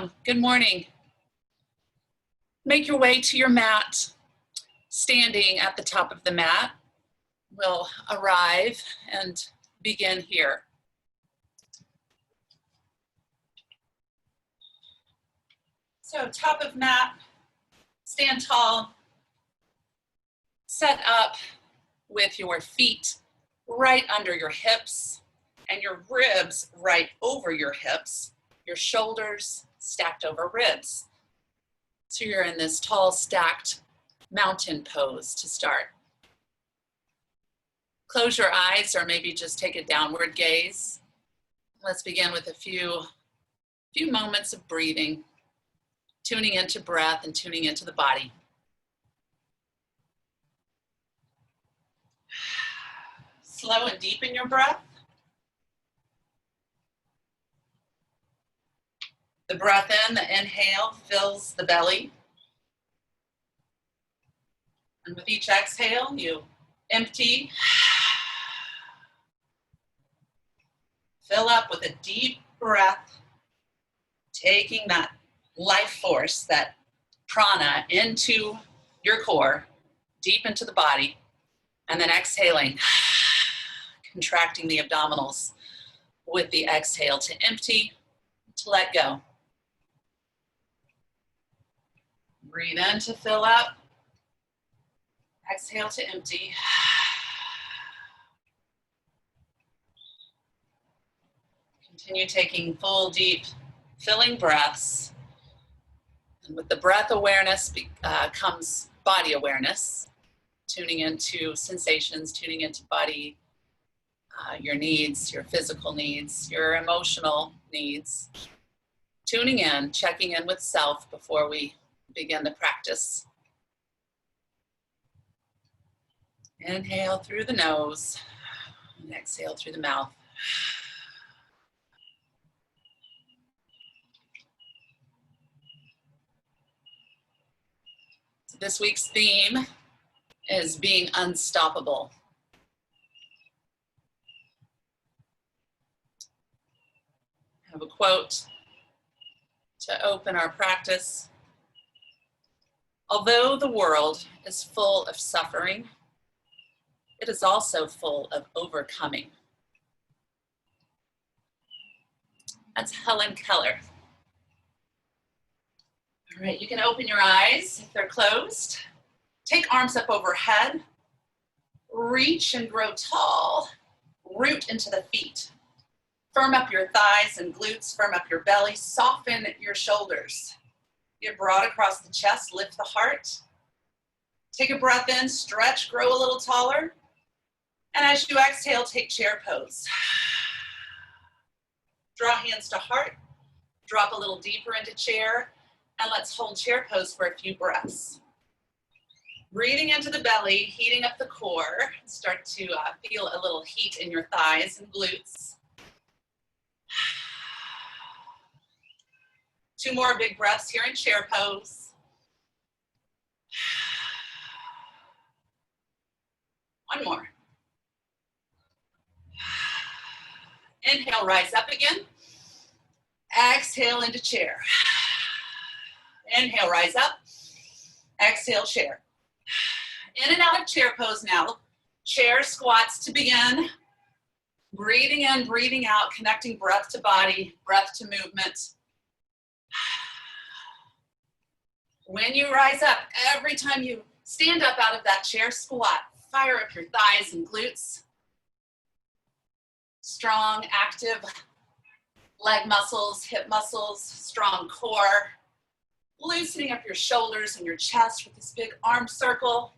Welcome, good morning. Make your way to your mat. Standing at the top of the mat, we'll arrive and begin here. So top of mat, stand tall, set up with your feet right under your hips and your ribs right over your hips, your shoulders stacked over ribs. So you're in this tall stacked mountain pose to start. Close your eyes or maybe just take a downward gaze. Let's begin with a few moments of breathing, tuning into breath and tuning into the body. Slow and deepen your breath. The breath in, the inhale, fills the belly. And with each exhale, you empty. Fill up with a deep breath, taking that life force, that prana into your core, deep into the body, and then exhaling, contracting the abdominals with the exhale to empty, to let go. Breathe in to fill up. Exhale to empty. Continue taking full, deep, filling breaths. And with the breath awareness comes body awareness, tuning into sensations, tuning into body, your needs, your physical needs, your emotional needs. Tuning in, checking in with self before we begin the practice. Inhale through the nose and exhale through the mouth. So this week's theme is being unstoppable. I have a quote to open our practice. Although the world is full of suffering, it is also full of overcoming. That's Helen Keller. All right, you can open your eyes if they're closed. Take arms up overhead. Reach and grow tall. Root into the feet. Firm up your thighs and glutes. Firm up your belly. Soften your shoulders. Get broad across the chest. Lift the heart. Take a breath in. Stretch. Grow a little taller. And as you exhale, take chair pose. Draw hands to heart. Drop a little deeper into chair. And let's hold chair pose for a few breaths. Breathing into the belly, heating up the core. Start to feel a little heat in your thighs and glutes. 2 more big breaths here in chair pose. One more. Inhale, rise up again. Exhale into chair. Inhale, rise up. Exhale, chair. In and out of chair pose now. Chair squats to begin. Breathing in, breathing out, connecting breath to body, breath to movement. When you rise up, every time you stand up out of that chair squat, fire up your thighs and glutes. Strong, active leg muscles, hip muscles, strong core. Loosening up your shoulders and your chest with this big arm circle.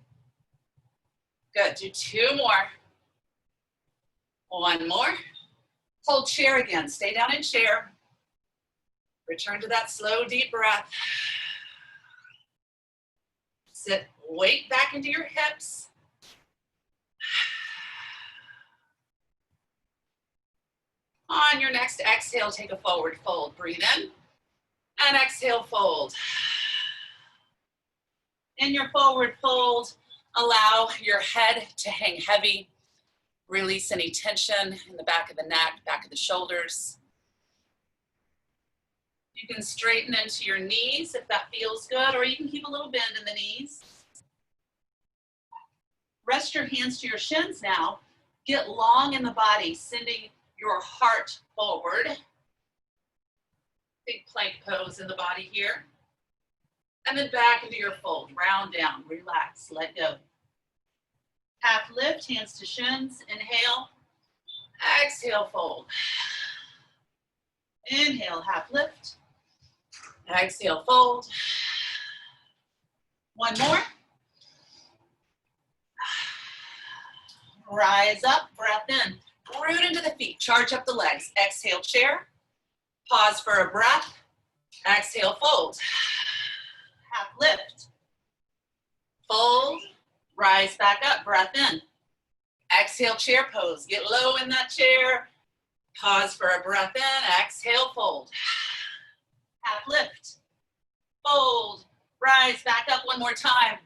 Good, do 2 more. 1 more. Hold chair again, stay down in chair. Return to that slow, deep breath. Sit, weight back into your hips. On your next exhale, take a forward fold. Breathe in and exhale, fold. In your forward fold, allow your head to hang heavy. Release any tension in the back of the neck, back of the shoulders. You can straighten into your knees if that feels good, or you can keep a little bend in the knees. Rest your hands to your shins now. Get long in the body, sending your heart forward. Big plank pose in the body here. And then back into your fold. Round down, relax, let go. Half lift, hands to shins. Inhale. Exhale, fold. Inhale, half lift. Exhale, fold. One more. Rise up, breath in. Root into the feet, charge up the legs. Exhale, chair. Pause for a breath. Exhale, fold. Half lift. Fold. Rise back up, breath in. Exhale, chair pose. Get low in that chair. Pause for a breath in. Exhale, fold. Half lift. Fold. Rise back up one more time.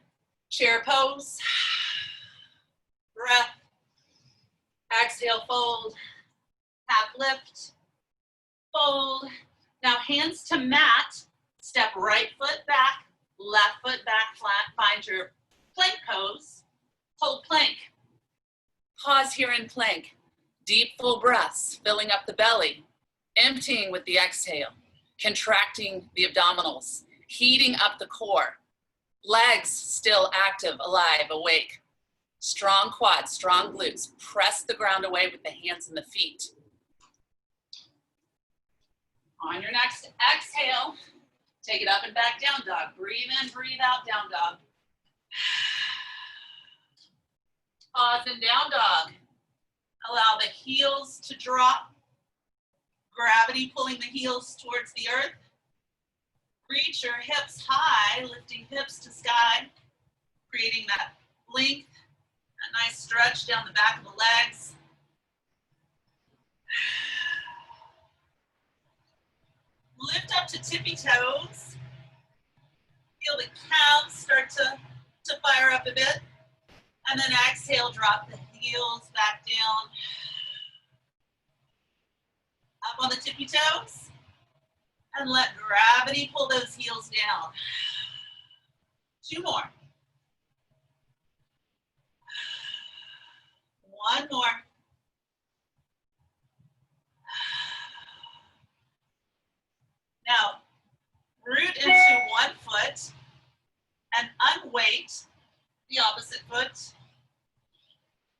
Chair pose. Breath. Exhale, fold. Half lift. Fold. Now hands to mat. Step right foot back, left foot back flat. Find your plank pose. Hold plank. Pause here in plank. Deep full breaths, filling up the belly. Emptying with the exhale. Contracting the abdominals. Heating up the core. Legs still active, alive, awake. Strong quads, strong glutes. Press the ground away with the hands and the feet. On your next exhale, take it up and back, down dog. Breathe in, breathe out, down dog. Pause and down dog. Allow the heels to drop. Gravity pulling the heels towards the earth. Reach your hips high, lifting hips to sky, creating that length, a nice stretch down the back of the legs. Lift up to tippy toes. Feel the calves start to fire up a bit. And then exhale, drop the heels back down. Up on the tippy toes. And let gravity pull those heels down. Two more. One more. Now, root into one foot and unweight the opposite foot.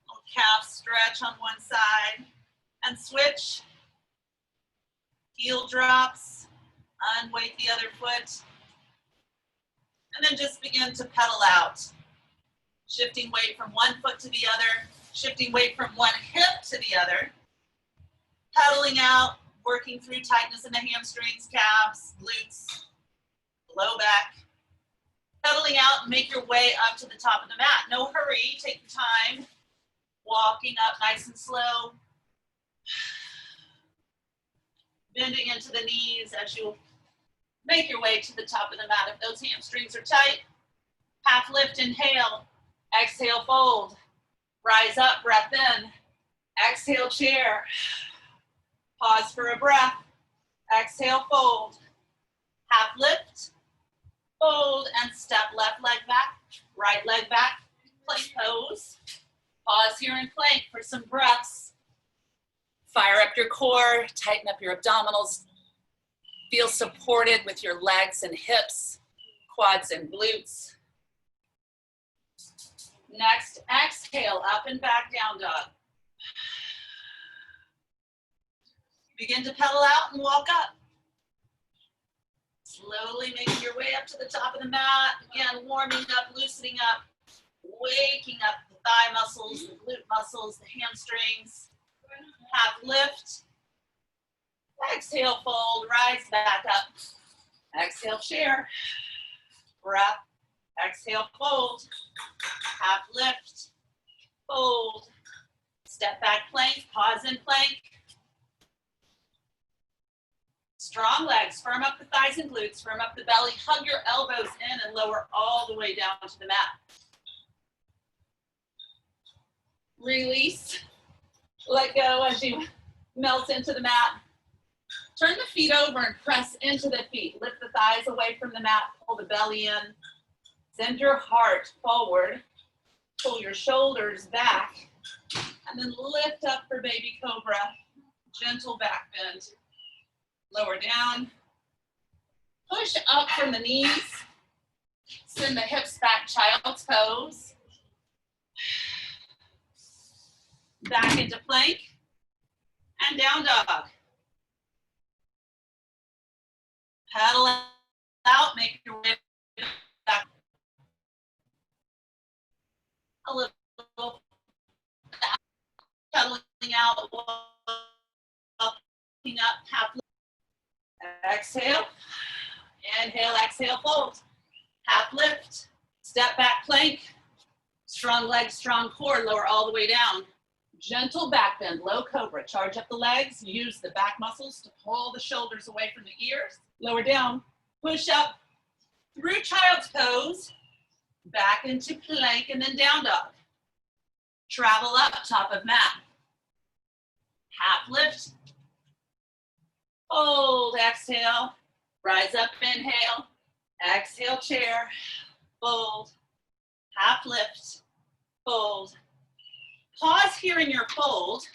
Little calf stretch on one side and switch. Heel drops, unweight the other foot. And then just begin to pedal out. Shifting weight from one foot to the other, shifting weight from one hip to the other. Pedaling out, working through tightness in the hamstrings, calves, glutes, low back. Pedaling out and make your way up to the top of the mat. No hurry, take your time. Walking up nice and slow. Bending into the knees as you make your way to the top of the mat. If those hamstrings are tight, half lift, inhale. Exhale, fold. Rise up, breath in. Exhale, chair. Pause for a breath. Exhale, fold. Half lift. Fold and step left leg back, right leg back, plank pose. Pause here in plank for some breaths. Fire up your core, tighten up your abdominals. Feel supported with your legs and hips, quads and glutes. Next, exhale, up and back, down dog. Begin to pedal out and walk up. Slowly making your way up to the top of the mat. Again, warming up, loosening up, waking up the thigh muscles, the glute muscles, the hamstrings. Half lift. Exhale, fold, rise back up. Exhale, chair. Breath. Exhale, fold. Half lift. Fold. Step back plank, pause in plank. Strong legs, firm up the thighs and glutes, firm up the belly, hug your elbows in and lower all the way down to the mat. Release, let go as you melt into the mat. Turn the feet over and press into the feet. Lift the thighs away from the mat, pull the belly in. Send your heart forward. Pull your shoulders back. And then lift up for baby cobra. Gentle back bend. Lower down. Push up from the knees. Send the hips back, child's pose. Back into plank. And down dog. Paddle out, make your way back. A little pedaling out, walking up, half lift. Exhale. Inhale, exhale, fold. Half lift. Step back plank. Strong legs, strong core, lower all the way down. Gentle back bend, low cobra. Charge up the legs, use the back muscles to pull the shoulders away from the ears. Lower down, push up through child's pose, back into plank, and then down dog. Travel up, top of mat. Half lift. Fold, exhale. Rise up, inhale. Exhale, chair. Fold. Half lift. Fold. Pause here in your fold.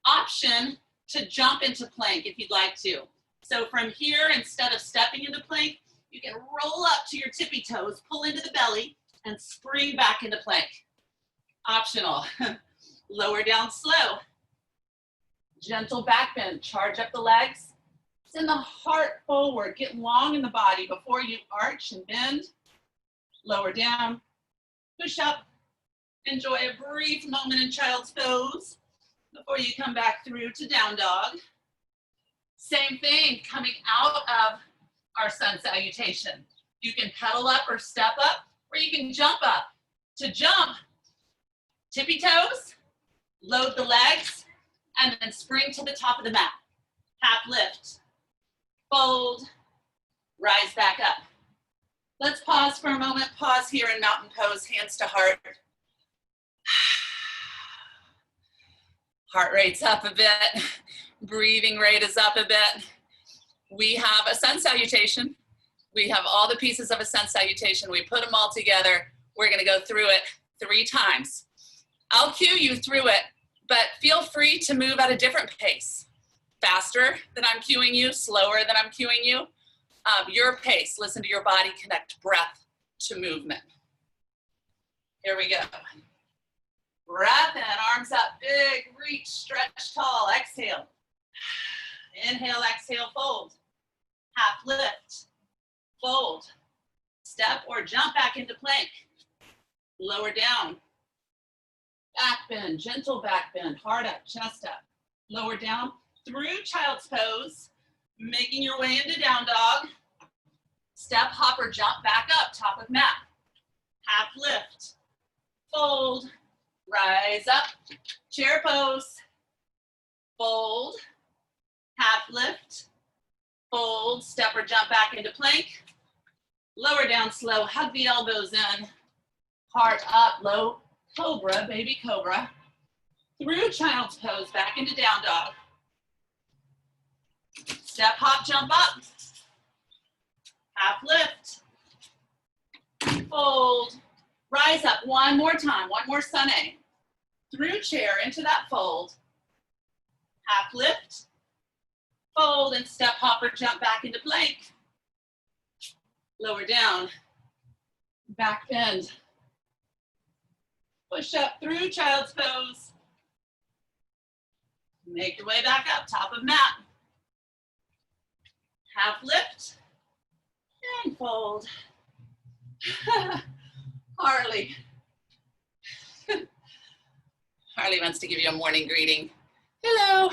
Option to jump into plank if you'd like to. So from here, instead of stepping into plank, you can roll up to your tippy toes, pull into the belly, and spring back into plank. Optional. Lower down slow. Gentle back bend. Charge up the legs. Send the heart forward. Get long in the body before you arch and bend. Lower down. Push up. Enjoy a brief moment in child's pose before you come back through to down dog. Same thing, coming out of our sun salutation. You can pedal up or step up, or you can jump up. To jump, tippy toes, load the legs, and then spring to the top of the mat. Half lift, fold, rise back up. Let's pause for a moment. Pause here in mountain pose, hands to heart. Heart rate's up a bit. Breathing rate is up a bit. We have a sun salutation. We have all the pieces of a sun salutation. We put them all together. We're gonna go through it 3 times. I'll cue you through it, but feel free to move at a different pace. Faster than I'm cueing you, slower than I'm cueing you. Your pace, listen to your body, connect breath to movement. Here we go. Breath in, arms up, big, reach, stretch tall, exhale. Inhale, exhale, fold. Half lift, fold. Step or jump back into plank. Lower down. Back bend, gentle back bend, heart up, chest up. Lower down through child's pose, making your way into down dog. Step, hop, or jump back up, top of mat. Half lift, fold, rise up, chair pose, fold, half lift, fold, step or jump back into plank. Lower down slow, hug the elbows in, heart up, low cobra, baby cobra. Through child's pose, back into down dog. Step, hop, jump up. Half lift. Fold. Rise up one more time, one more sunny. Through chair into that fold. Half lift. Fold and step, hop, or jump back into plank. Lower down. Back bend. Push up through child's pose. Make your way back up, top of mat. Half lift and fold. Harley. Harley wants to give you a morning greeting. Hello.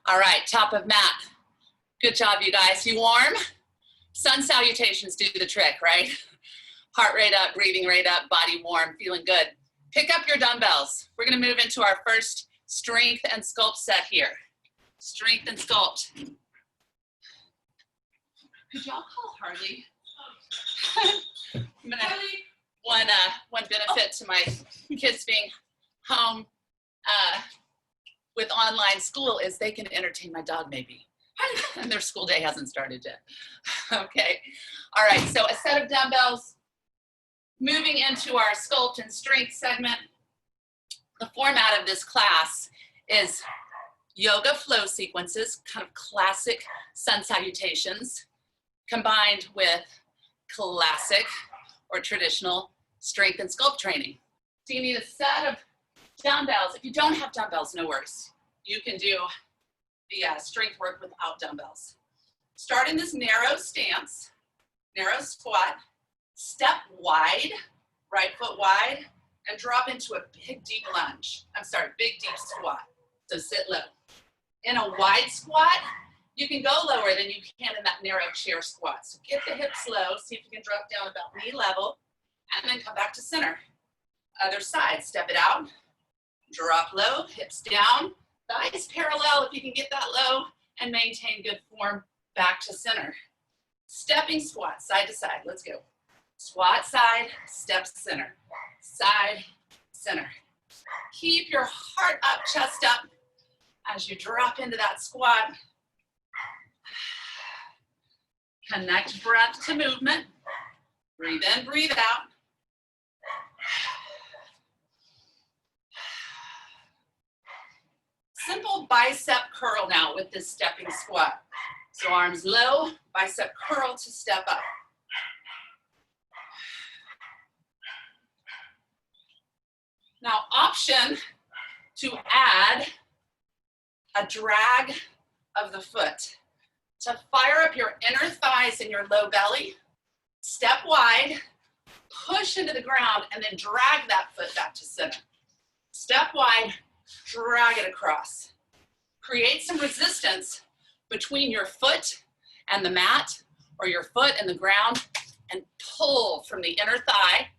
All right, top of mat. Good job, you guys. You warm? Sun salutations do the trick, right? Heart rate up, breathing rate up, body warm, feeling good. Pick up your dumbbells. We're gonna move into our first strength and sculpt set here. Strength and sculpt. Could y'all call Harley? One benefit to my kids being home with online school is they can entertain my dog maybe. And their school day hasn't started yet. Okay, all right, so a set of dumbbells. Moving into our sculpt and strength segment. The format of this class is yoga flow sequences, kind of classic sun salutations, combined with classic or traditional strength and sculpt training. So you need a set of dumbbells. If you don't have dumbbells, no worries. You can do the strength work without dumbbells. Start in this narrow stance, narrow squat, step wide, right foot wide, and drop into a big deep lunge. Big deep squat. So sit low. In a wide squat, you can go lower than you can in that narrow chair squat. So get the hips low, see if you can drop down about knee level, and then come back to center. Other side, step it out, drop low, hips down, thighs parallel if you can get that low, and maintain good form back to center. Stepping squat, side to side, let's go. Squat side, step center, side, center. Keep your heart up, chest up as you drop into that squat. Connect breath to movement. Breathe in, breathe out. Simple bicep curl now with this stepping squat. So arms low, bicep curl to step up. Now, option to add a drag of the foot to fire up your inner thighs and your low belly. Step wide, push into the ground, and then drag that foot back to center. Step wide, drag it across. Create some resistance between your foot and the mat, or your foot and the ground, and pull from the inner thigh.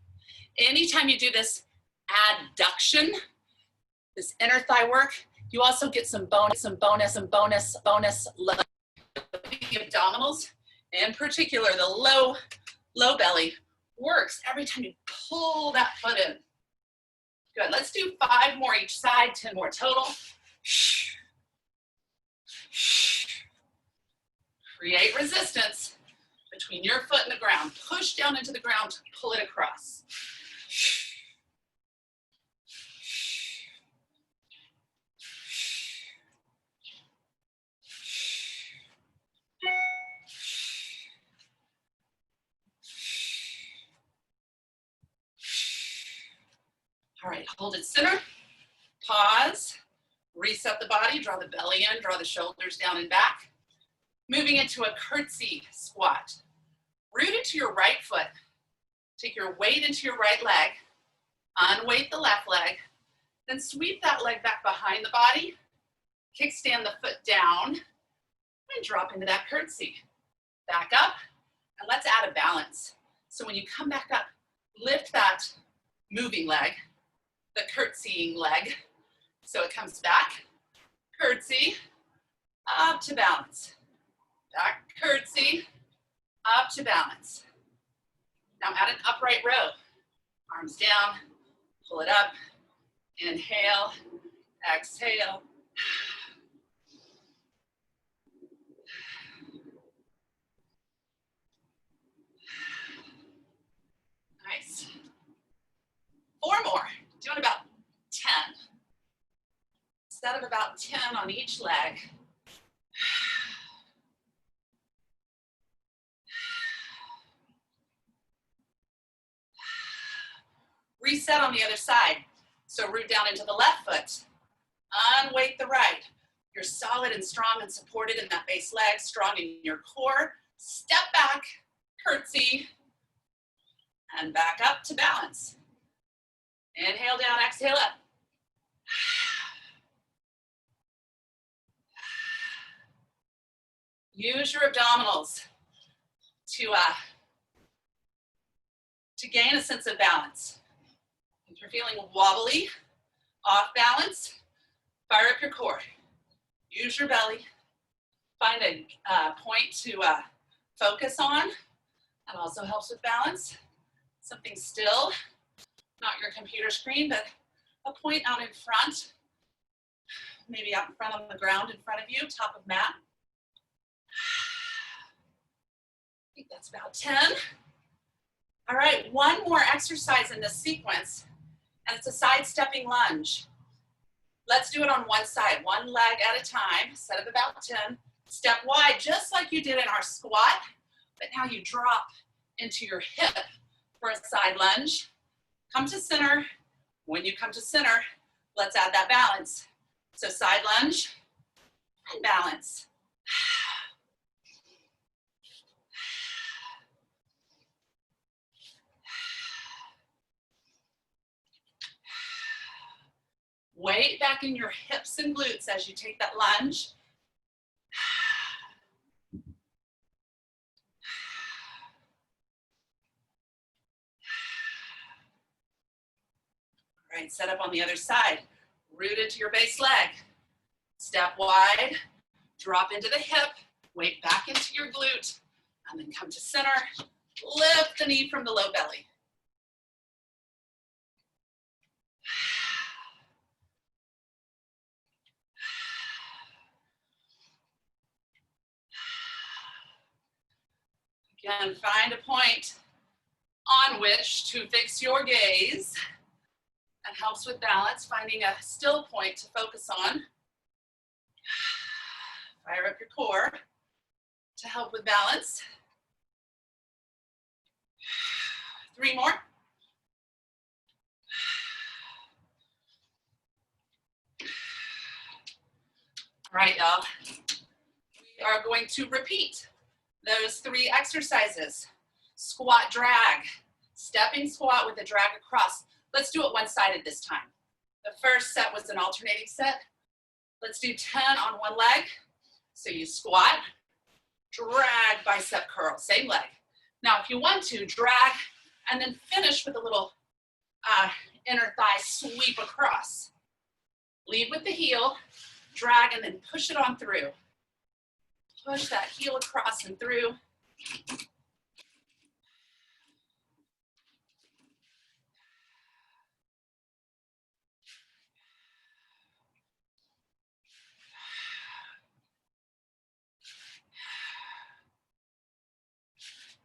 Anytime you do this adduction, this inner thigh work, you also get some bonus low abdominals. In particular, the low belly works every time you pull that foot in. Good, let's do 5 more each side, 10 more total. Create resistance between your foot and the ground. Push down into the ground to pull it across. All right, hold it center, pause, reset the body, draw the belly in, draw the shoulders down and back. Moving into a curtsy squat. Root into your right foot. Take your weight into your right leg, unweight the left leg, then sweep that leg back behind the body, kickstand the foot down, and drop into that curtsy. Back up, and let's add a balance. So when you come back up, lift that moving leg, the curtsying leg, so it comes back, curtsy, up to balance, back curtsy, up to balance. Now add an upright row, arms down, pull it up, inhale, exhale. Nice. 4 more, doing about 10. Instead of about 10 on each leg. Reset on the other side. So root down into the left foot. Unweight the right. You're solid and strong and supported in that base leg, strong in your core. Step back, curtsy, and back up to balance. Inhale down, exhale up. Use your abdominals to gain a sense of balance. If you're feeling wobbly, off balance, fire up your core. Use your belly. Find a point to focus on. That also helps with balance. Something still, not your computer screen, but a point out in front. Maybe out in front on the ground in front of you, top of mat. I think that's about 10. All right, one more exercise in this sequence, and it's a side-stepping lunge. Let's do it on one side, one leg at a time, set of about 10. Step wide, just like you did in our squat, but now you drop into your hip for a side lunge. Come to center. When you come to center, let's add that balance. So side lunge and balance. Weight back in your hips and glutes as you take that lunge. All right, set up on the other side. Root into your base leg. Step wide, drop into the hip, weight back into your glute, and then come to center. Lift the knee from the low belly. Again, find a point on which to fix your gaze. That helps with balance, finding a still point to focus on. Fire up your core to help with balance. 3 more. All right, y'all. We are going to repeat those 3 exercises. Squat drag, stepping squat with a drag across. Let's do it one-sided this time. The first set was an alternating set. Let's do 10 on one leg. So you squat, drag, bicep curl, same leg. Now, if you want to, drag and then finish with a little inner thigh sweep across. Lead with the heel, drag, and then push it on through. Push that heel across and through.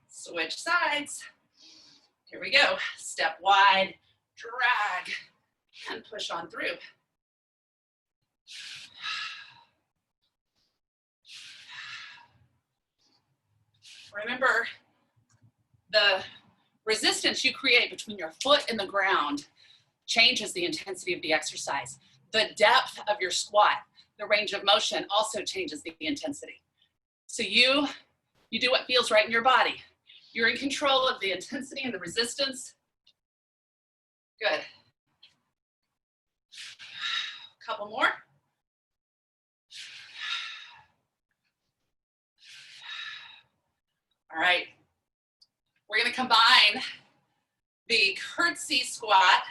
Switch sides. Here we go. Step wide, drag, and push on through. Remember, the resistance you create between your foot and the ground changes the intensity of the exercise. The depth of your squat, the range of motion also changes the intensity. So you do what feels right in your body. You're in control of the intensity and the resistance. Good. Couple more. All right. We're going to combine the curtsy squat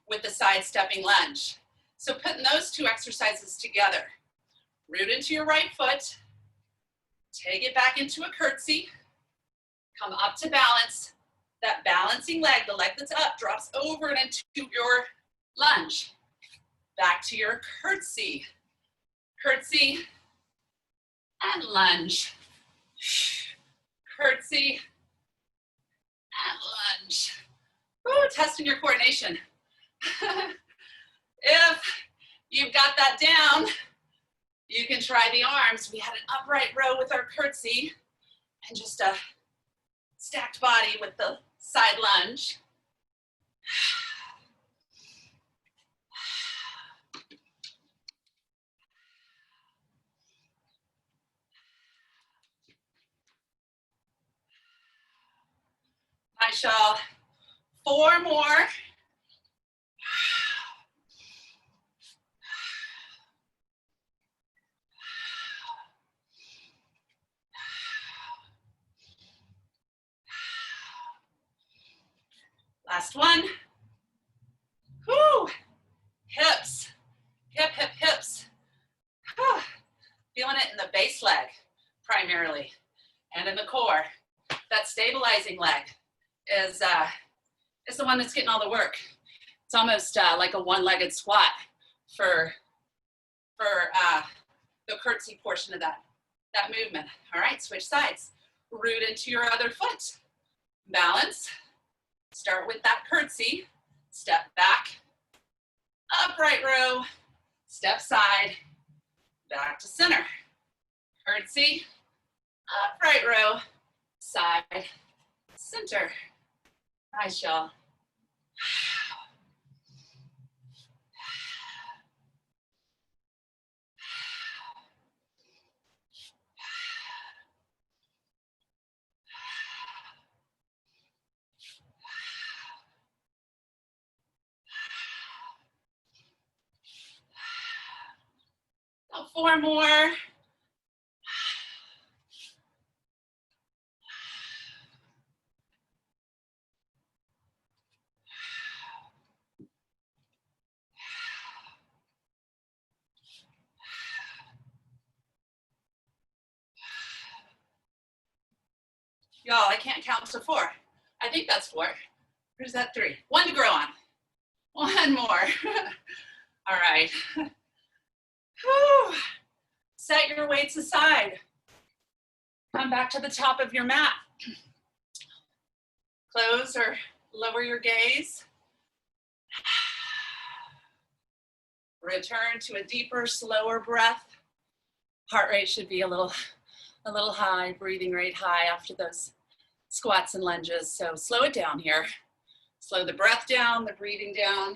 with the side stepping lunge. So putting those 2 exercises together. Root into your right foot. Take it back into a curtsy. Come up to balance. That balancing leg, the leg that's up, drops over and into your lunge. Back to your curtsy. Curtsy and lunge. Curtsy and lunge. Woo, testing your coordination. If you've got that down, you can try the arms. We had an upright row with our curtsy and just a stacked body with the side lunge. Nice, y'all. 4 more. Last one. Whew. Hips. Hip, hip, hips. Whew. Feeling it in the base leg, primarily, and in the core. That stabilizing leg is the one that's getting all the work. It's almost like a one-legged squat for the curtsy portion of that. that movement. All right, switch sides. Root into your other foot. Balance. Start with that curtsy. Step back. Upright row. Step side. Back to center. Curtsy. Upright row. Side. Center. Nice, y'all. Oh, 4 more. Y'all, I can't count to 4. I think that's 4. Or is that 3? 1 to grow on. 1 more. All right. Whew. Set your weights aside. Come back to the top of your mat. Close or lower your gaze. Return to a deeper, slower breath. Heart rate should be a little high, breathing rate high after those squats and lunges. So slow it down here. Slow the breath down, the breathing down.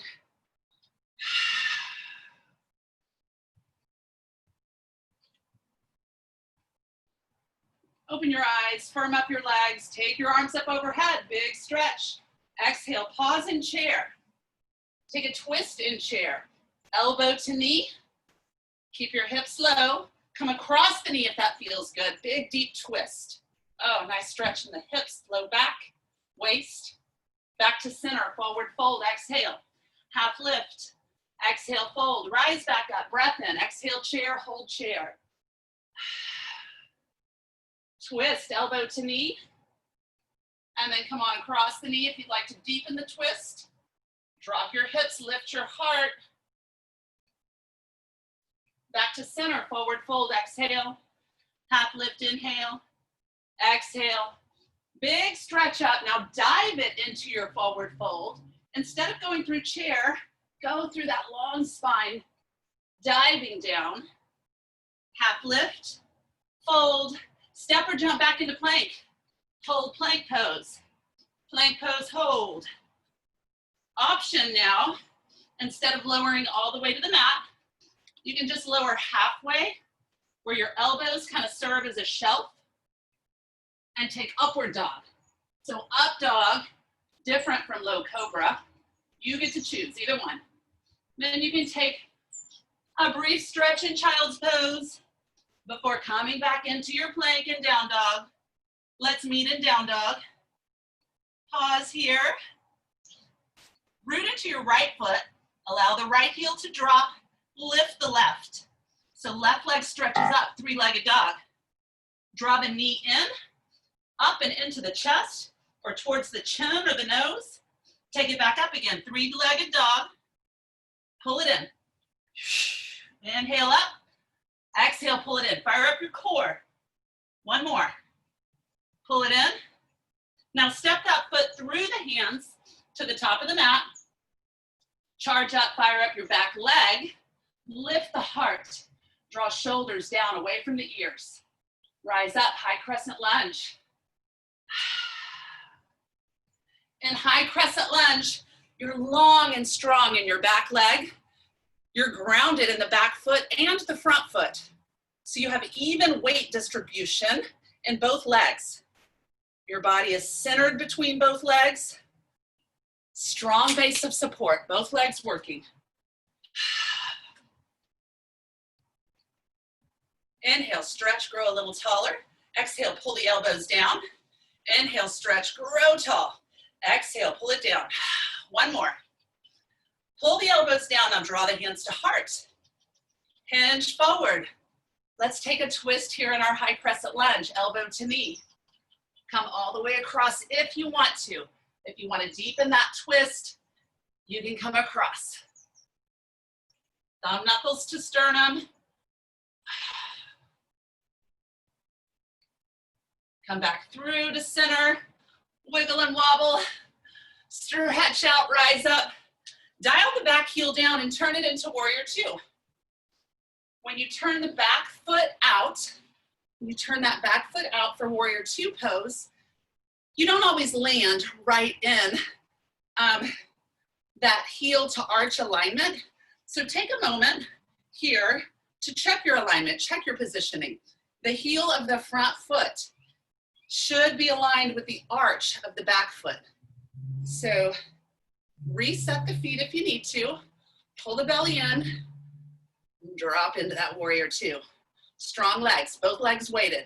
Open your eyes, firm up your legs, take your arms up overhead, big stretch. Exhale, pause in chair. Take a twist in chair. Elbow to knee. Keep your hips low. Come across the knee if that feels good. Big, deep twist. Oh, nice stretch in the hips, low back, waist. Back to center, forward fold, exhale. Half lift, exhale, fold. Rise back up, breath in. Exhale, chair, hold chair. Twist, elbow to knee. And then come on across the knee if you'd like to deepen the twist. Drop your hips, lift your heart. Back to center, forward fold, exhale. Half lift, inhale. Exhale. Big stretch up. Now dive it into your forward fold. Instead of going through chair, go through that long spine, diving down. Half lift, fold, step or jump back into plank. Hold plank pose. Plank pose, hold. Option now, instead of lowering all the way to the mat, you can just lower halfway where your elbows kind of serve as a shelf and take upward dog. So up dog, different from low cobra. You get to choose either one. Then you can take a brief stretch in child's pose before coming back into your plank and down dog. Let's meet in down dog. Pause here. Root into your right foot. Allow the right heel to drop. Lift the left. So left leg stretches up, 3-legged dog. Draw the knee in, up and into the chest or towards the chin or the nose. Take it back up again, 3-legged dog. Pull it in. Inhale up. Exhale, pull it in. Fire up your core. 1 more. Pull it in. Now step that foot through the hands to the top of the mat. Charge up, fire up your back leg. Lift the heart. Draw shoulders down away from the ears. Rise up, high crescent lunge. In high crescent lunge, you're long and strong in your back leg. You're grounded in the back foot and the front foot. So you have even weight distribution in both legs. Your body is centered between both legs. Strong base of support, both legs working. Inhale, stretch, grow a little taller. Exhale, pull the elbows down. Inhale, stretch, grow tall. Exhale, pull it down. 1 more. Pull the elbows down, now draw the hands to heart. Hinge forward. Let's take a twist here in our high crescent lunge, elbow to knee. Come all the way across if you want to. If you want to deepen that twist, you can come across. Thumb knuckles to sternum. Come back through to center, wiggle and wobble, stretch out, rise up. Dial the back heel down and turn it into warrior two. When you turn the back foot out, you turn that back foot out for warrior two pose, you don't always land right in that heel to arch alignment. So take a moment here to check your alignment, check your positioning. The heel of the front foot should be aligned with the arch of the back foot. So reset the feet if you need to, pull the belly in, drop into that warrior two. Strong legs, both legs weighted.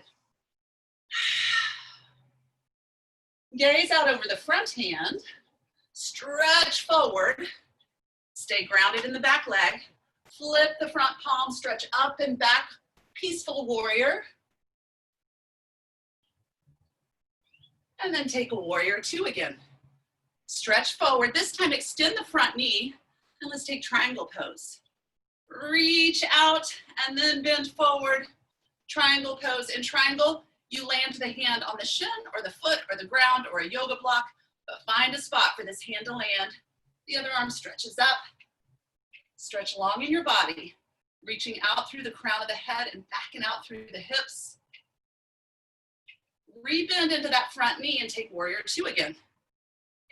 Gaze out over the front hand, stretch forward, stay grounded in the back leg, flip the front palm, stretch up and back, peaceful warrior. And then take a warrior two again. Stretch forward, this time extend the front knee, and let's take triangle pose. Reach out and then bend forward, triangle pose. In triangle, you land the hand on the shin or the foot or the ground or a yoga block, but find a spot for this hand to land. The other arm stretches up. Stretch long in your body, reaching out through the crown of the head and backing out through the hips. Rebend into that front knee and take warrior two again.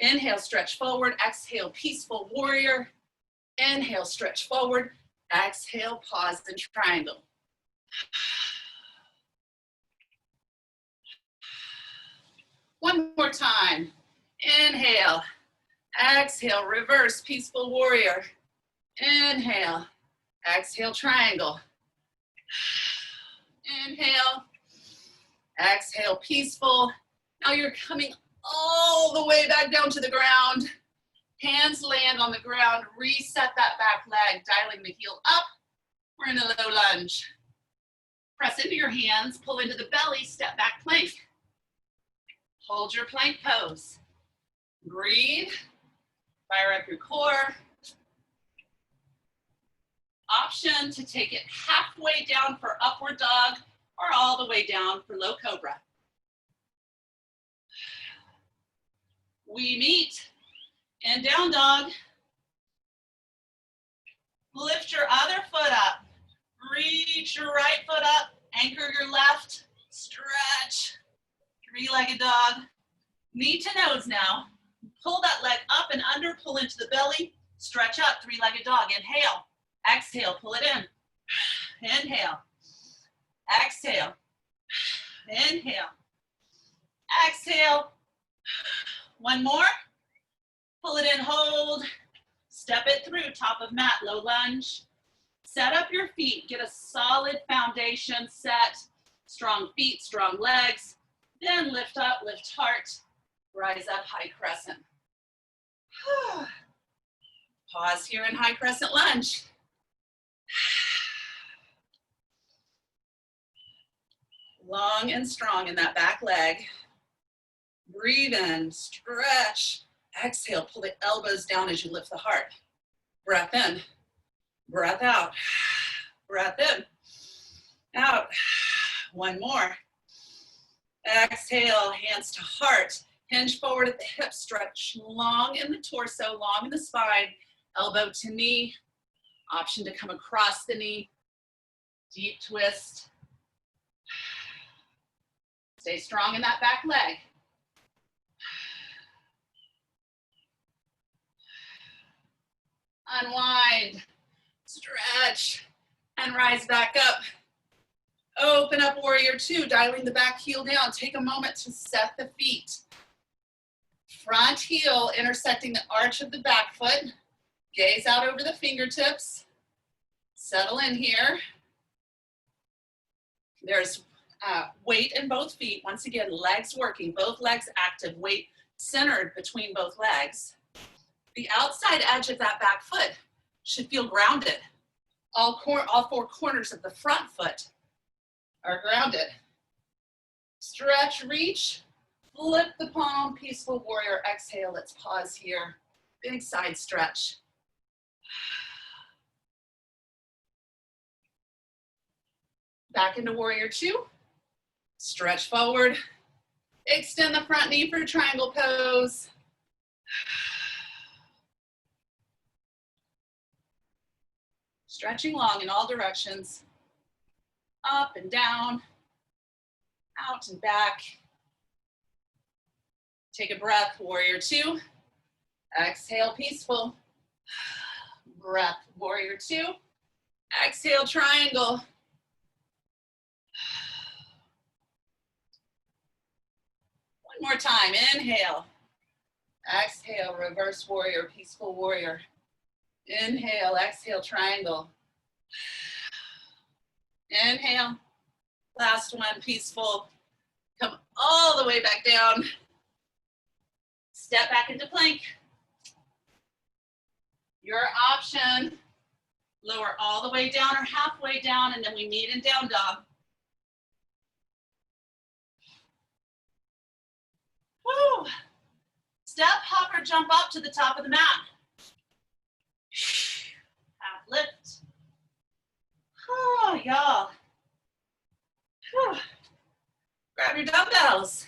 Inhale, stretch forward. Exhale, peaceful warrior. Inhale, stretch forward. Exhale, pause and triangle. One more time. Inhale. Exhale, reverse, peaceful warrior. Inhale. Exhale, triangle. Inhale. Exhale, peaceful. Now you're coming all the way back down to the ground. Hands land on the ground. Reset that back leg, dialing the heel up. We're in a low lunge. Press into your hands, pull into the belly, step back plank. Hold your plank pose. Breathe. Fire up your core. Option to take it halfway down for upward dog or all the way down for low cobra. We meet in down dog. Lift your other foot up. Reach your right foot up. Anchor your left. Stretch. Three-legged dog. Knee to nose now. Pull that leg up and under. Pull into the belly. Stretch up. Three-legged dog. Inhale. Exhale. Pull it in. Inhale. Exhale. Inhale. Exhale. One more. Pull it in, hold. Step it through, top of mat, low lunge. Set up your feet, get a solid foundation set. Strong feet, strong legs. Then lift up, lift heart. Rise up, high crescent. Pause here in high crescent lunge. Long and strong in that back leg. Breathe in, stretch. Exhale, pull the elbows down as you lift the heart. Breath in, breath out. Breath in, out. One more. Exhale, hands to heart. Hinge forward at the hips, stretch long in the torso, long in the spine. Elbow to knee. Option to come across the knee. Deep twist. Stay strong in that back leg. Unwind, stretch, and rise back up. Open up warrior two, dialing the back heel down. Take a moment to set the feet. Front heel intersecting the arch of the back foot. Gaze out over the fingertips. Settle in here. There's weight in both feet. Once again, legs working, both legs active, weight centered between both legs. The outside edge of that back foot should feel grounded. All four corners of the front foot are grounded. Stretch, reach, flip the palm, peaceful warrior. Exhale, let's pause here. Big side stretch. Back into warrior two. Stretch forward, Extend the front knee for triangle pose. Stretching long in all directions. Up and down, out and back. Take a breath, warrior two. Exhale, peaceful. Breath, warrior two. Exhale, triangle. One more time, inhale. Exhale, reverse warrior, peaceful warrior. Inhale, exhale, triangle. Inhale, last one, peaceful. Come all the way back down. Step back into plank. Your option, lower all the way down or halfway down, and then we meet in down dog. Woo. Step, hop, or jump up to the top of the mat. Half lift. Oh, y'all. Grab your dumbbells.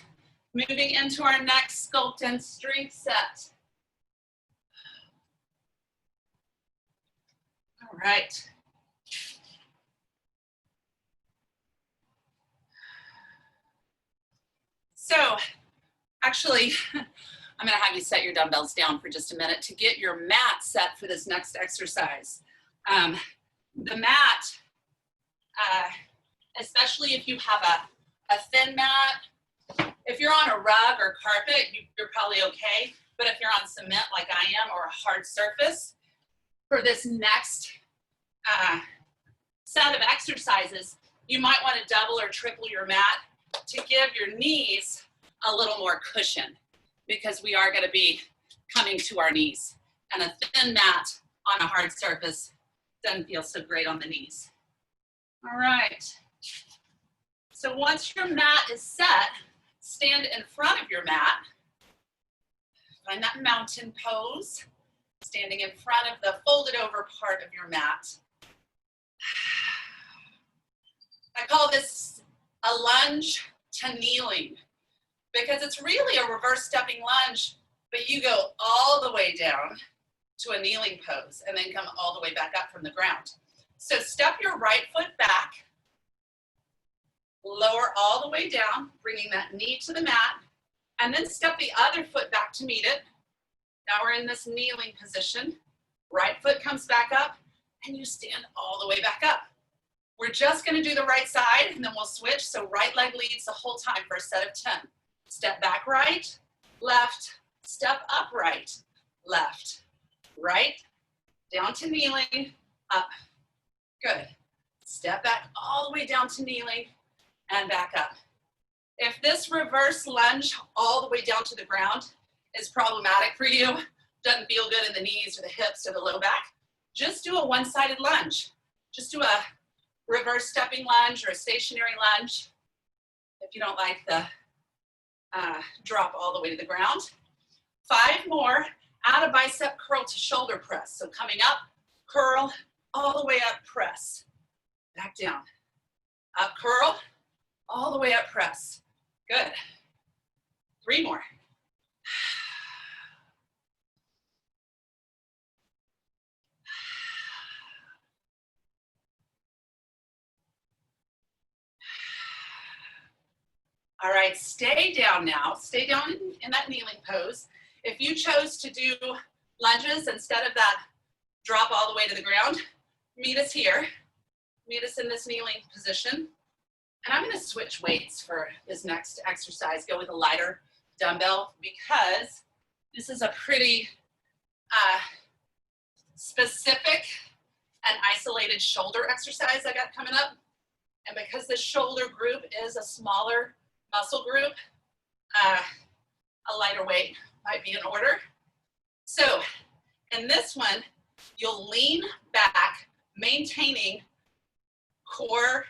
Moving into our next sculpt and strength set. All right. So, actually, I'm gonna have you set your dumbbells down for just a minute to get your mat set for this next exercise. The mat, especially if you have a thin mat, if you're on a rug or carpet, you're probably okay. But if you're on cement like I am or a hard surface, for this next set of exercises, you might want to double or triple your mat to give your knees a little more cushion, because we are going to be coming to our knees. And a thin mat on a hard surface doesn't feel so great on the knees. All right. So once your mat is set, stand in front of your mat. Find that mountain pose, standing in front of the folded over part of your mat. I call this a lunge to kneeling, because it's really a reverse stepping lunge, but you go all the way down to a kneeling pose and then come all the way back up from the ground. So step your right foot back, lower all the way down, bringing that knee to the mat, and then step the other foot back to meet it. Now we're in this kneeling position. Right foot comes back up, and you stand all the way back up. We're just gonna do the right side, and then we'll switch, so right leg leads the whole time for a set of 10. Step back right, left, step up right, left, right, down to kneeling, up. Good. Step back all the way down to kneeling and back up. If this reverse lunge all the way down to the ground is problematic for you, doesn't feel good in the knees or the hips or the low back, just do a one-sided lunge. Just do a reverse stepping lunge or a stationary lunge if you don't like the drop all the way to the ground. 5 more, add a bicep curl to shoulder press. So coming up, curl, all the way up, press. Back down. Up, curl, all the way up, press. Good. 3 more. All right, stay down now. Stay down in that kneeling pose. If you chose to do lunges instead of that drop all the way to the ground, meet us here. Meet us in this kneeling position. And I'm gonna switch weights for this next exercise, go with a lighter dumbbell, because this is a pretty specific and isolated shoulder exercise I got coming up. And because the shoulder group is a smaller muscle group, a lighter weight might be in order. So in this one, you'll lean back, maintaining core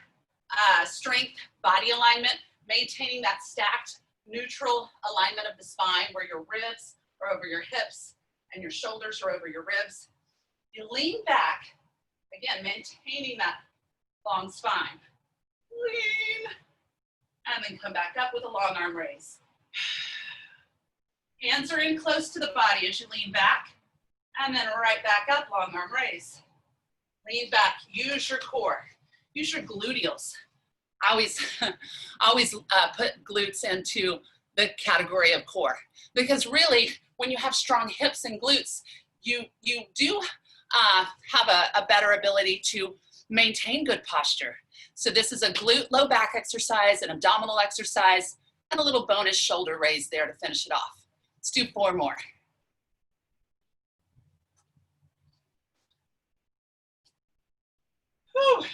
strength, body alignment, maintaining that stacked neutral alignment of the spine where your ribs are over your hips and your shoulders are over your ribs. You lean back, again, maintaining that long spine. Lean, and then come back up with a long arm raise. Hands are in close to the body as you lean back, and then right back up, long arm raise. Lean back, use your core, use your gluteals. I always put glutes into the category of core, because really, when you have strong hips and glutes, you do have a better ability to maintain good posture. So this is a glute low back exercise, an abdominal exercise, and a little bonus shoulder raise there to finish it off. Let's do 4 more. Whew.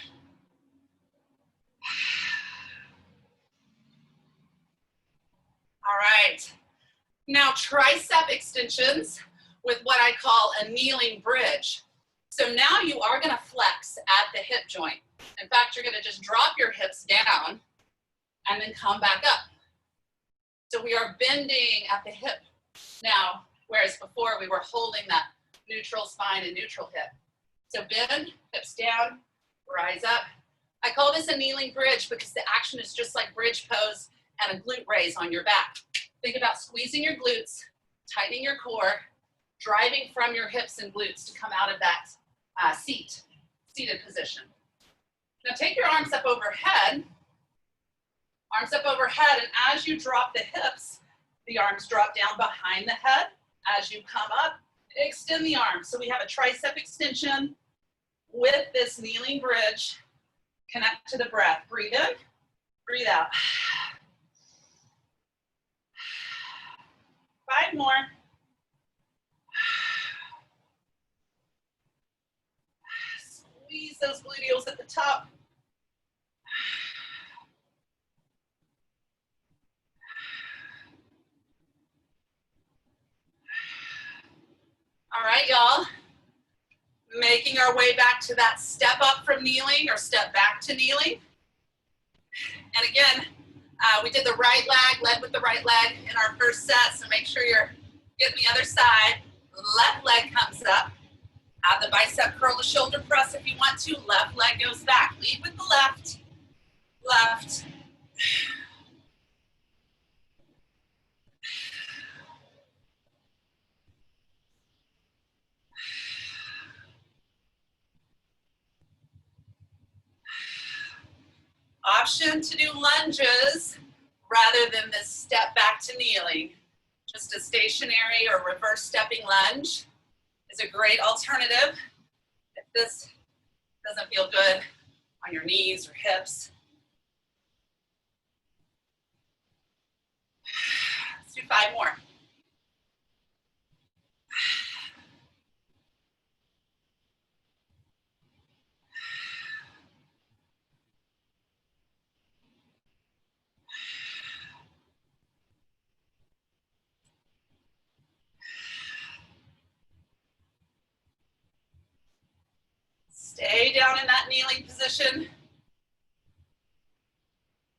All right. Now tricep extensions with what I call a kneeling bridge. So now you are going to flex at the hip joint. In fact, you're going to just drop your hips down and then come back up. So we are bending at the hip now, whereas before we were holding that neutral spine and neutral hip. So bend, hips down, rise up. I call this a kneeling bridge because the action is just like bridge pose and a glute raise on your back. Think about squeezing your glutes, tightening your core, driving from your hips and glutes to come out of that seated position. Now take your arms up overhead, and as you drop the hips, the arms drop down behind the head. As you come up, extend the arms. So we have a tricep extension with this kneeling bridge. Connect to the breath. Breathe in, breathe out. 5 more. Squeeze those gluteals at the top. All right, y'all. Making our way back to that step up from kneeling or step back to kneeling. And again, we did the right leg, led with the right leg in our first set, so make sure you're getting the other side. Left leg comes up. Add the bicep curl to shoulder press if you want to. Left leg goes back. Lead with the left. Left. Option to do lunges rather than this step back to kneeling. Just a stationary or reverse stepping lunge is a great alternative if this doesn't feel good on your knees or hips. Let's do 5 more. Stay down in that kneeling position.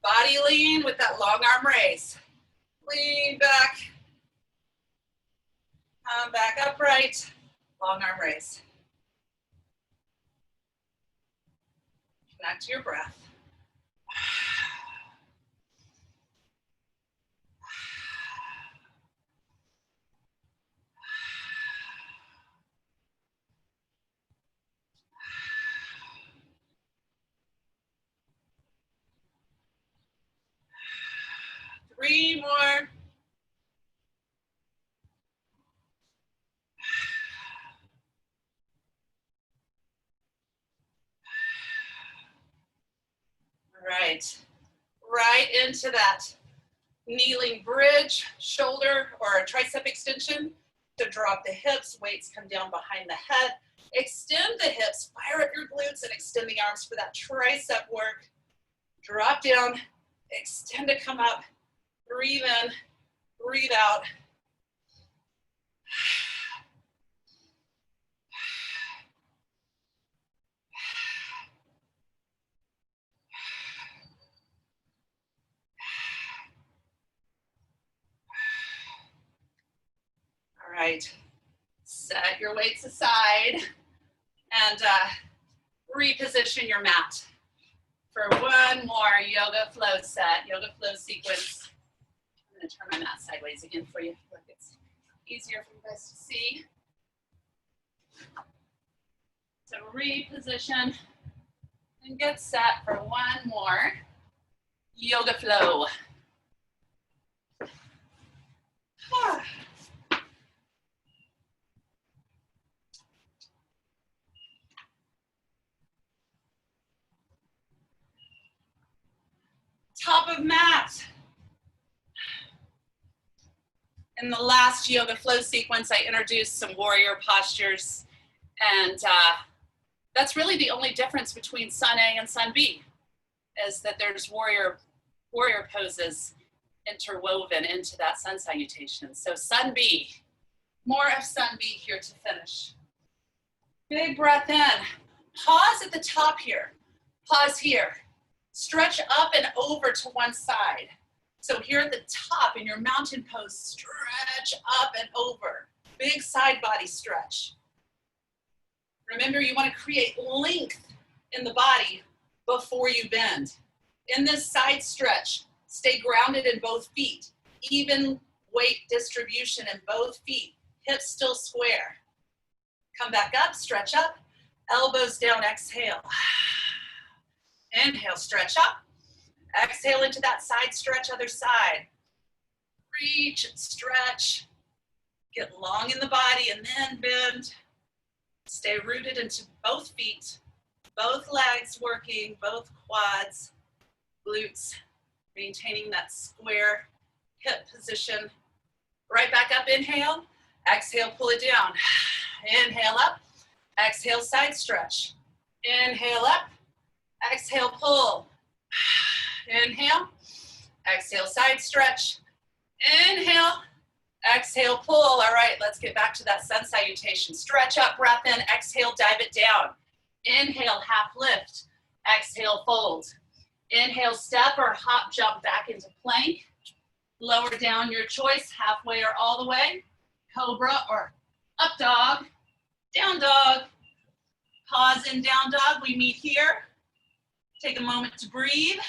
Body lean with that long arm raise. Lean back. Come back upright. Long arm raise. Connect to your breath. Three more. Right into that kneeling bridge, shoulder or a tricep extension. To drop the hips, weights come down behind the head. Extend the hips, fire up your glutes and extend the arms for that tricep work. Drop down, extend to come up, breathe in, breathe out. All right, set your weights aside and reposition your mat for one more yoga flow set, yoga flow sequence. I'm gonna turn my mat sideways again for you. Look, it's easier for you guys to see. So reposition and get set for one more yoga flow. Top of mat. In the last yoga flow sequence, I introduced some warrior postures, and that's really the only difference between Sun A and Sun B, is that there's warrior poses interwoven into that sun salutation. So Sun B, more of Sun B here to finish. Big breath in. Pause at the top here. Pause here. Stretch up and over to one side. So here at the top in your mountain pose, stretch up and over. Big side body stretch. Remember, you want to create length in the body before you bend. In this side stretch, stay grounded in both feet. Even weight distribution in both feet. Hips still square. Come back up, stretch up. Elbows down, exhale. Inhale, stretch up. Exhale into that side stretch, other side. Reach and stretch. Get long in the body and then bend. Stay rooted into both feet, both legs working, both quads, glutes, maintaining that square hip position. Right back up, inhale. Exhale, pull it down. Inhale up. Exhale, side stretch. Inhale up. Exhale, pull. Inhale. Exhale, side stretch. Inhale. Exhale, pull. All right, let's get back to that sun salutation. Stretch up, breath in. Exhale, dive it down. Inhale, half lift. Exhale, fold. Inhale, step or hop, jump back into plank. Lower down, your choice, halfway or all the way. Cobra or up dog. Down dog. Pause in down dog. We meet here. Take a moment to breathe.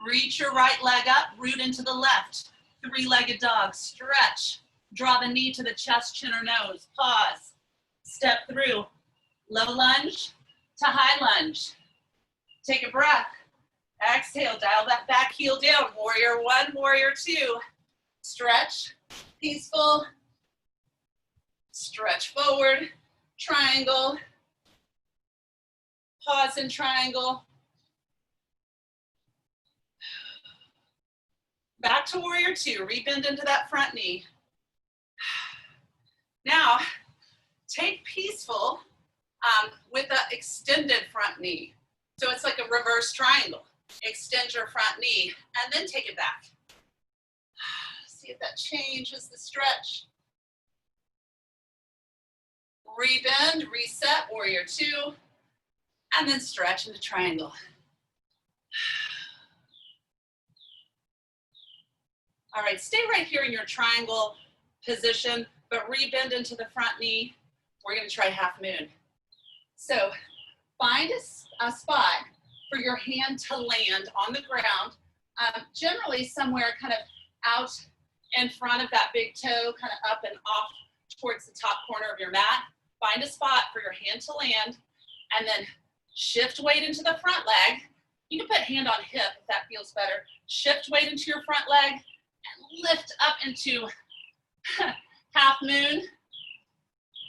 Reach your right leg up, root into the left. Three-legged dog, stretch. Draw the knee to the chest, chin, or nose. Pause. Step through. Low lunge to high lunge. Take a breath. Exhale, dial that back heel down. Warrior one, warrior two. Stretch, peaceful. Stretch forward, triangle. Pause in triangle. Back to warrior two, rebend into that front knee. Now, take peaceful with an extended front knee. So it's like a reverse triangle. Extend your front knee and then take it back. See if that changes the stretch. Rebend, reset, warrior two, and then stretch into triangle. All right, stay right here in your triangle position, but rebend into the front knee. We're gonna try half moon. So find a spot for your hand to land on the ground, generally somewhere kind of out in front of that big toe, kind of up and off towards the top corner of your mat. Find a spot for your hand to land, and then shift weight into the front leg. You can put hand on hip if that feels better. Shift weight into your front leg, and lift up into half moon.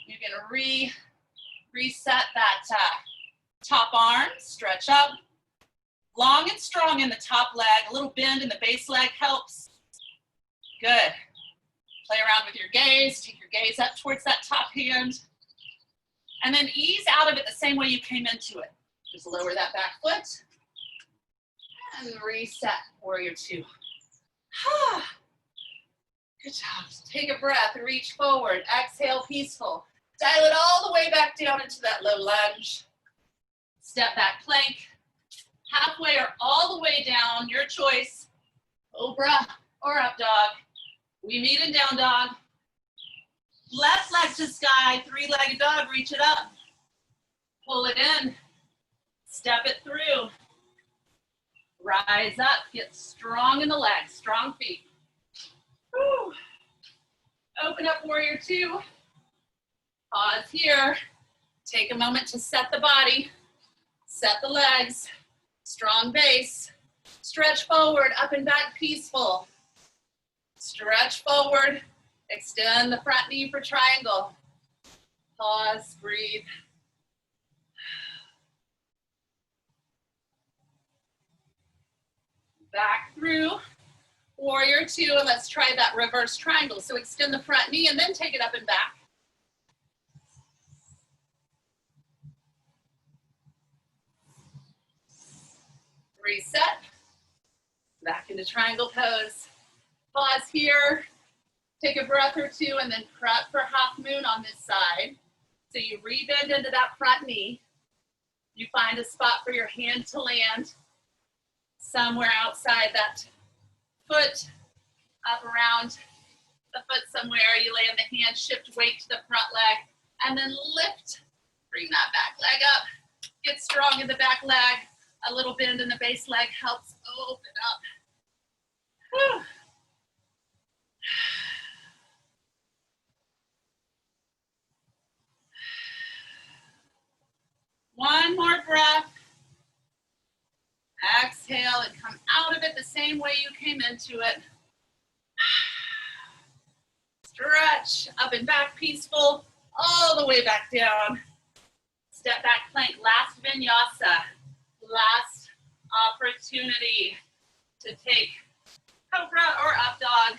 You can reset that top arm, stretch up. Long and strong in the top leg, a little bend in the base leg helps. Good. Play around with your gaze, take your gaze up towards that top hand. And then ease out of it the same way you came into it. Just lower that back foot. And reset, warrior two. Good job. Take a breath, reach forward, exhale, peaceful. Dial it all the way back down into that low lunge. Step back plank. Halfway or all the way down, your choice. Cobra or up dog. We meet in down dog. Left leg to sky, three-legged dog, reach it up. Pull it in. Step it through. Rise up, get strong in the legs, strong feet. Whew. Open up warrior two. Pause here. Take a moment to set the body, set the legs, strong base. Stretch forward, up and back, peaceful. Stretch forward, extend the front knee for triangle. Pause, breathe. Back through warrior two, and let's try that reverse triangle. So extend the front knee and then take it up and back. Reset, back into triangle pose. Pause here, take a breath or two, and then prep for half moon on this side. So you rebend into that front knee. You find a spot for your hand to land somewhere outside that foot, up around the foot somewhere. You land the hand, shift weight to the front leg, and then lift. Bring that back leg up. Get strong in the back leg. A little bend in the base leg helps open up. Whew. One more breath. Exhale and come out of it the same way you came into it. Stretch up and back, peaceful, all the way back down. Step back plank, last vinyasa. Last opportunity to take cobra or up dog.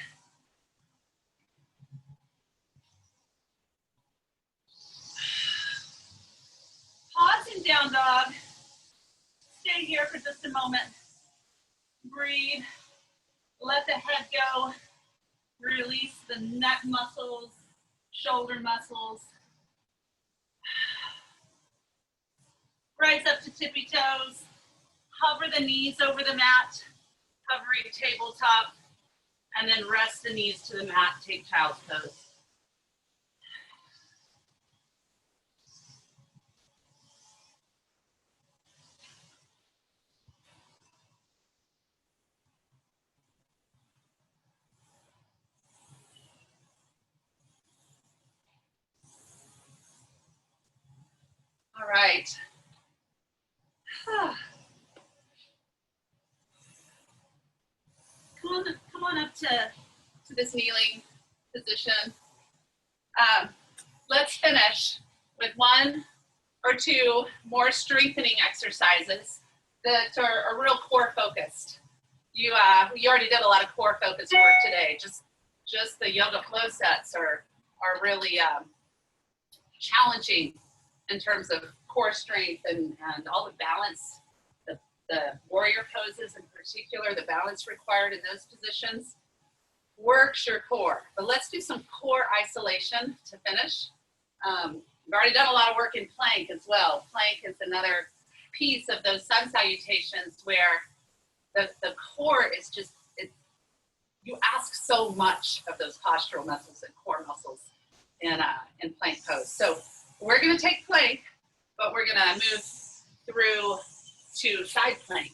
Pause in down dog. Stay here for just a moment. Breathe. Let the head go. Release the neck muscles, shoulder muscles. Rise up to tippy toes. Hover the knees over the mat, hovering tabletop, and then rest the knees to the mat, take child's pose. All right. Come on up to this kneeling position. Let's finish with one or two more strengthening exercises that are real core focused. You already did a lot of core focused work today. Just the yoga flow sets are really challenging in terms of core strength and all the balance, the warrior poses in particular, the balance required in those positions works your core. But let's do some core isolation to finish. We've already done a lot of work in plank as well. Plank is another piece of those sun salutations where the core is just, you ask so much of those postural muscles and core muscles in plank pose. So we're going to take plank, but we're going to move through to side plank.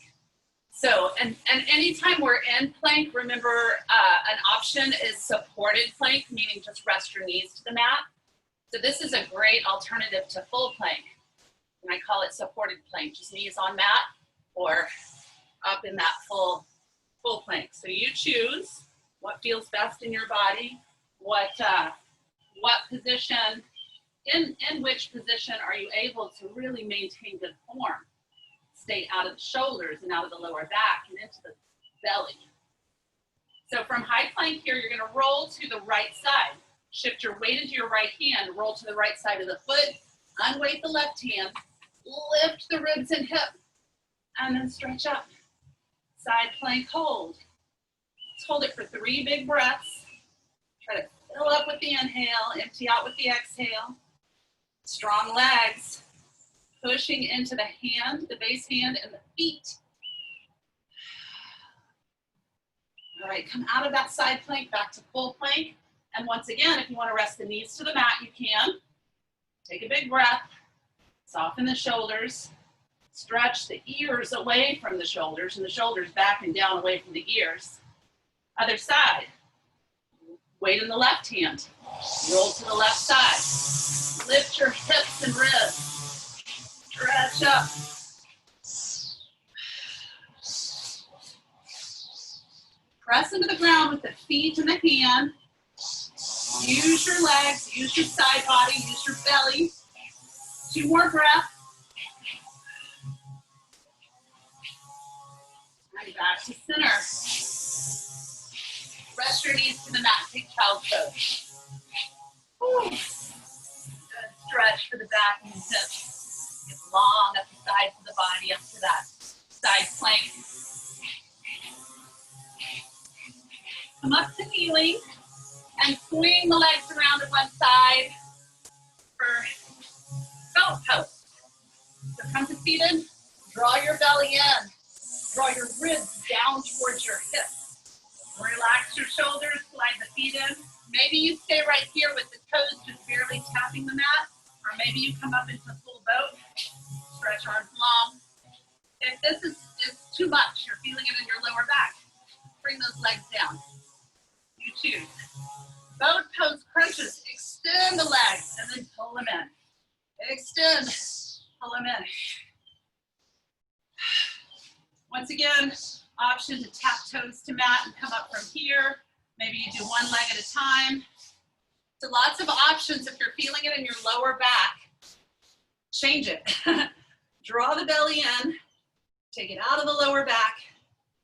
So, and anytime we're in plank, remember an option is supported plank, meaning just rest your knees to the mat. So this is a great alternative to full plank. And I call it supported plank, just knees on mat or up in that full plank. So you choose what feels best in your body, what position, in which position are you able to really maintain good form? Stay out of the shoulders and out of the lower back and into the belly. So from high plank here, you're going to roll to the right side. Shift your weight into your right hand, roll to the right side of the foot, unweight the left hand, lift the ribs and hip, and then stretch up. Side plank hold. Let's hold it for 3 big breaths. Try to fill up with the inhale, empty out with the exhale. Strong legs. Pushing into the hand, the base hand, and the feet. All right, come out of that side plank, back to full plank. And once again, if you want to rest the knees to the mat, you can. Take a big breath, soften the shoulders, Stretch the ears away from the shoulders and the shoulders back and down away from the ears. Other side. Weight in the left hand. Roll to the left side. Lift your hips and ribs. Stretch up. Press into the ground with the feet and the hand. Use your legs, use your side body, use your belly. 2 more breaths. And back to center. Rest your knees to the mat, take child's pose. Whew. Good stretch for the back and the hips. Get long up the sides of the body, up to that side plank. Come up to kneeling and swing the legs around to one side for belt pose. So come to seated, draw your belly in, draw your ribs down towards your hips. Relax your shoulders, slide the feet in. Maybe you stay right here with the toes just barely tapping the mat, or maybe you come up into full boat, stretch arms long. If this is too much, you're feeling it in your lower back, bring those legs down. You choose. Boat pose crunches. Extend the legs and then pull them in. Extend, pull them in. Once again, option to tap toes to mat and come up from here. Maybe you do one leg at a time. So lots of options if you're feeling it in your lower back. Change it. Draw the belly in, take it out of the lower back,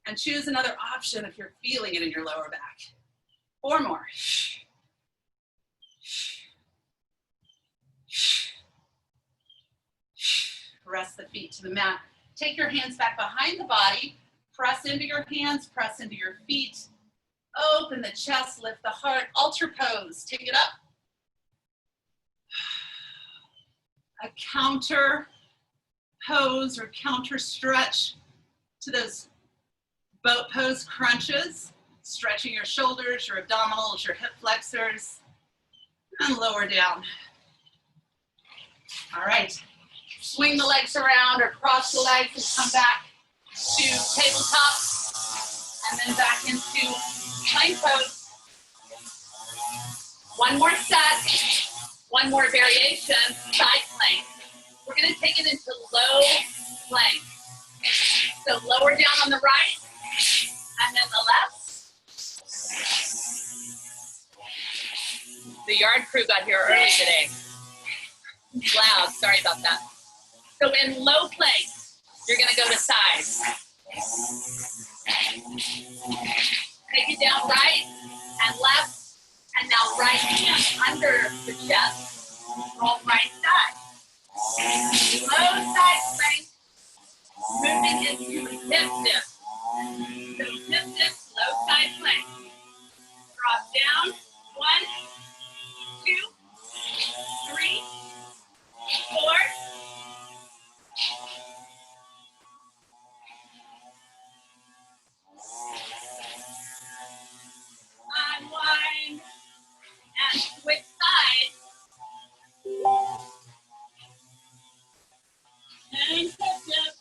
and choose another option if you're feeling it in your lower back. 4 more. Rest the feet to the mat. Take your hands back behind the body. Press into your hands, press into your feet. Open the chest, lift the heart. Altar pose, take it up. A counter pose or counter stretch to those boat pose crunches. Stretching your shoulders, your abdominals, your hip flexors, and lower down. All right. Swing the legs around or cross the legs and come back to tabletop and then back into plank pose. 1 more set, 1 more variation, side plank. We're gonna take it into low plank. So lower down on the right and then the left. The yard crew got here early today. It's loud, sorry about that. So in low plank, you're gonna go to sides. Take it down right and left, and now right hand under the chest. Roll right side. Low side plank, moving into hip dip. So hip dip, low side plank. Drop down, 1, 2, 3, 4. Unwind and switch sides. And hip dip.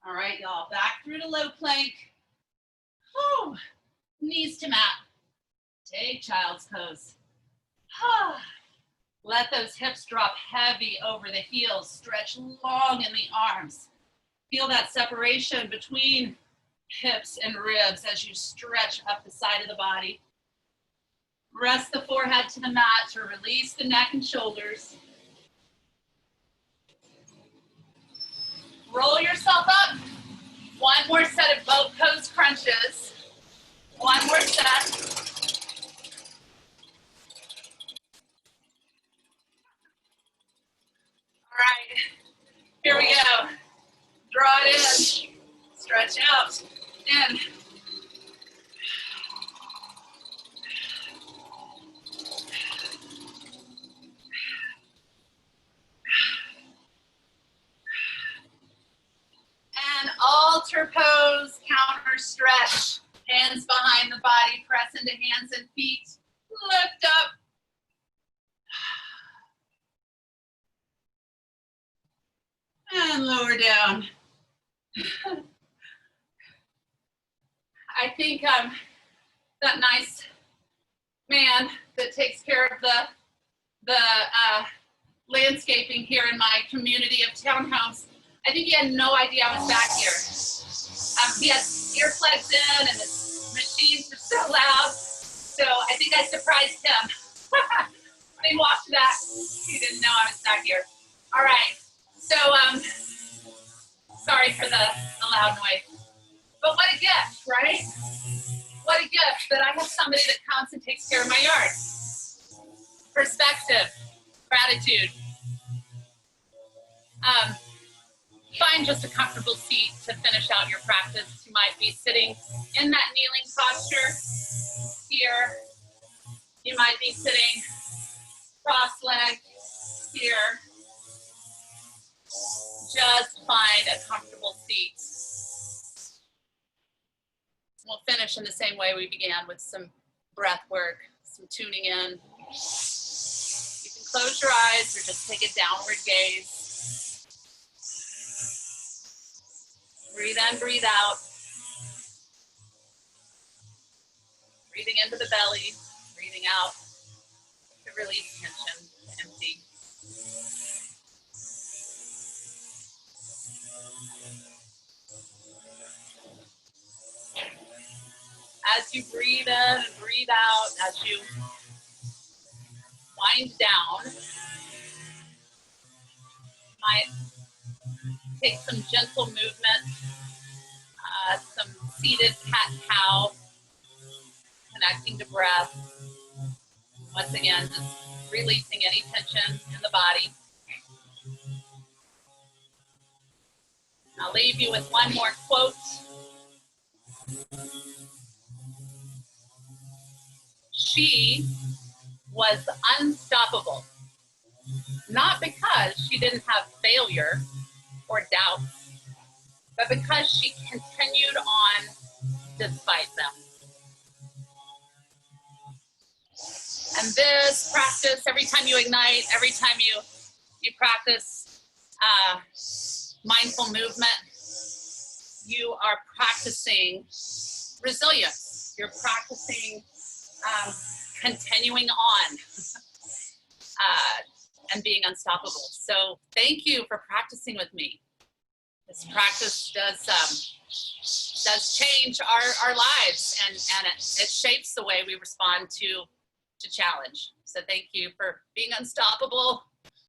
All right, y'all, back through to low plank. Whew. Knees to mat. Take child's pose. Let those hips drop heavy over the heels. Stretch long in the arms. Feel that separation between hips and ribs as you stretch up the side of the body. Rest the forehead to the mat to release the neck and shoulders. Roll yourself up. 1 more set of boat pose crunches. 1 more set. All right, here we go. Draw it in, stretch out, in. And altar pose, counter stretch. Hands behind the body, press into hands and feet. Lift up. And lower down. I think that nice man that takes care of the landscaping here in my community of townhomes, I think he had no idea I was back here. He had earplugs in and his machines were so loud. So I think I surprised him. When he walked back, he didn't know I was back here. All right, so sorry for the loud noise. But what a gift, right? What a gift that I have somebody that comes and takes care of my yard. Perspective, gratitude. Find just a comfortable seat to finish out your practice. You might be sitting in that kneeling posture here. You might be sitting cross-legged here. Just find a comfortable seat. We'll finish in the same way we began with some breath work, some tuning in. You can close your eyes or just take a downward gaze. Breathe in, breathe out. Breathing into the belly, breathing out to release tension, to empty. As you breathe in and breathe out, as you wind down, you might take some gentle movement, some seated cat-cow, connecting to breath. Once again, just releasing any tension in the body. I'll leave you with one more quote. She was unstoppable, not because she didn't have failure or doubt, but because she continued on despite them. And this practice, every time you ignite, every time you practice mindful movement, you are practicing resilience. You're practicing continuing on and being unstoppable. So thank you for practicing with me. This practice does change our lives, and it shapes the way we respond to challenge. So thank you for being unstoppable